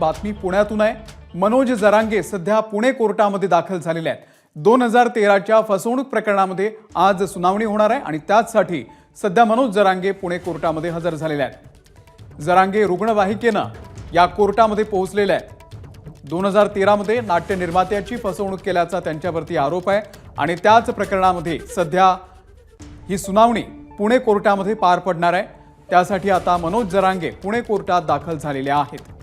बातमी पुण्यातून आहे। मनोज जरांगे सध्या पुणे कोर्टामध्ये दाखल झालेले आहेत। 2013च्या फसवणूक प्रकरणामध्ये आज सुनावणी होणार आहे आणि त्यासाठी सध्या मनोज जरांगे पुणे कोर्टामध्ये हजर झालेले आहेत। जरांगे रुग्णवाहिकेनं या कोर्टामध्ये पोहोचलेले आहेत। 2013 मध्ये नाट्य निर्मात्याची फसवणूक केल्याचा त्यांच्यावरती आरोप आहे आणि त्याच प्रकरणामध्ये सध्या ही सुनावणी पुणे कोर्टामध्ये पार पडणार आहे। त्यासाठी आता मनोज जरांगे पुणे कोर्टात दाखल झालेले आहेत।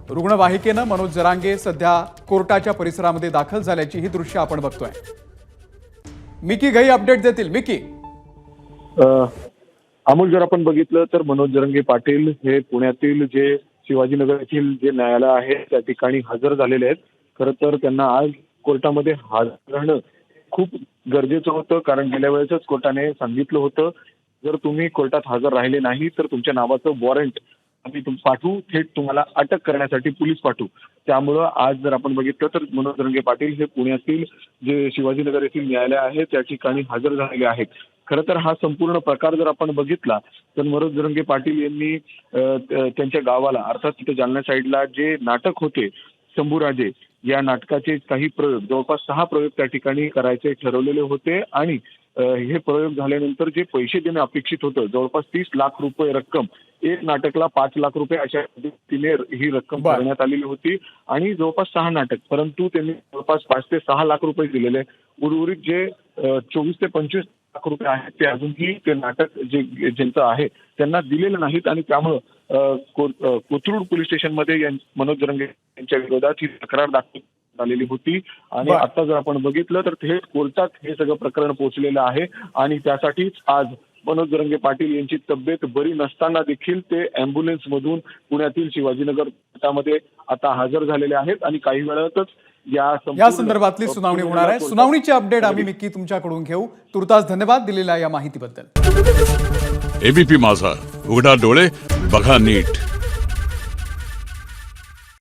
रुग्णवाहिकेनं मनोज जरांगे सध्या कोर्टाच्या परिसरामध्ये दाखल झाल्याची ही दृश्य आपण बघतोय। मिकी घई अपडेट देतील। मिकी, अमोल, जर आपण बघितलं तर मनोज जरांगे पाटील हे पुण्यातील जे शिवाजीनगर येथील जे न्यायालय आहे त्या ठिकाणी हजर झालेले आहेत। खरं तर त्यांना आज कोर्टामध्ये हजर राहणं खूप गरजेचं होतं, कारण गेल्या वेळेसच कोर्टाने सांगितलं होतं जर तुम्ही कोर्टात हजर राहिले नाही तर तुमच्या नावाचं वॉरंट आम्ही पाठवू, थेट तुम्हाला अटक करण्यासाठी पोलीस पाठवू। त्यामुळं आज जर आपण बघितलं तर मनोज जरांगे पाटील हे पुण्यातील जे शिवाजीनगर येथील न्यायालय आहे त्या ठिकाणी हजर झालेले आहेत। खरं तर हा संपूर्ण प्रकार जर आपण बघितला तर मनोज जरांगे पाटील यांनी त्यांच्या गावाला अर्थात तिथे जालना साईडला जे नाटक होते शंभूराजे या नाटकाचे काही प्रयोग जवळपास 6 प्रयोग त्या ठिकाणी करायचे ठरवलेले होते आणि हे प्रयोग झाल्यानंतर जे पैसे देणं अपेक्षित होतं जवळपास 30 लाख रुपये रक्कम, एक नाटकला 5 लाख रुपये अशा पद्धतीने ही रक्कम करण्यात आलेली होती आणि जवळपास 6 नाटक, परंतु त्यांनी जवळपास 5 ते 6 लाख रुपये दिलेले। उर्वरित जे 24 ते 25 लाख रुपये आहेत ते अजूनही ते नाटक जे ज्यांचं आहे त्यांना दिलेलं नाहीत आणि त्यामुळं कोथरूड पोलीस स्टेशनमध्ये मनोज जरांगे यांच्या विरोधात ही तक्रार दाखल आलेली होती आणि आता जर आपण बघितलं तर थेट कोर्टात हे सगळं प्रकरण पोहोचलेलं आहे आणि त्यासाठीच आज मनोज जरांगे पाटील यांची तब्येत बरी नसताना देखील ते अँब्युलन्स मधून पुण्यातील शिवाजीनगर कोर्टामध्ये आता हजर झालेले आहेत आणि काही वेळातच या संदर्भातली सुनावणी होणार आहे। सुनावणीचे अपडेट आम्ही मिक्की तुमच्याकडून घेऊ। तुर्तास धन्यवाद दिलेल्या या माहितीबद्दल। एबीपी माझा, उघडा डोळे बघा नीट।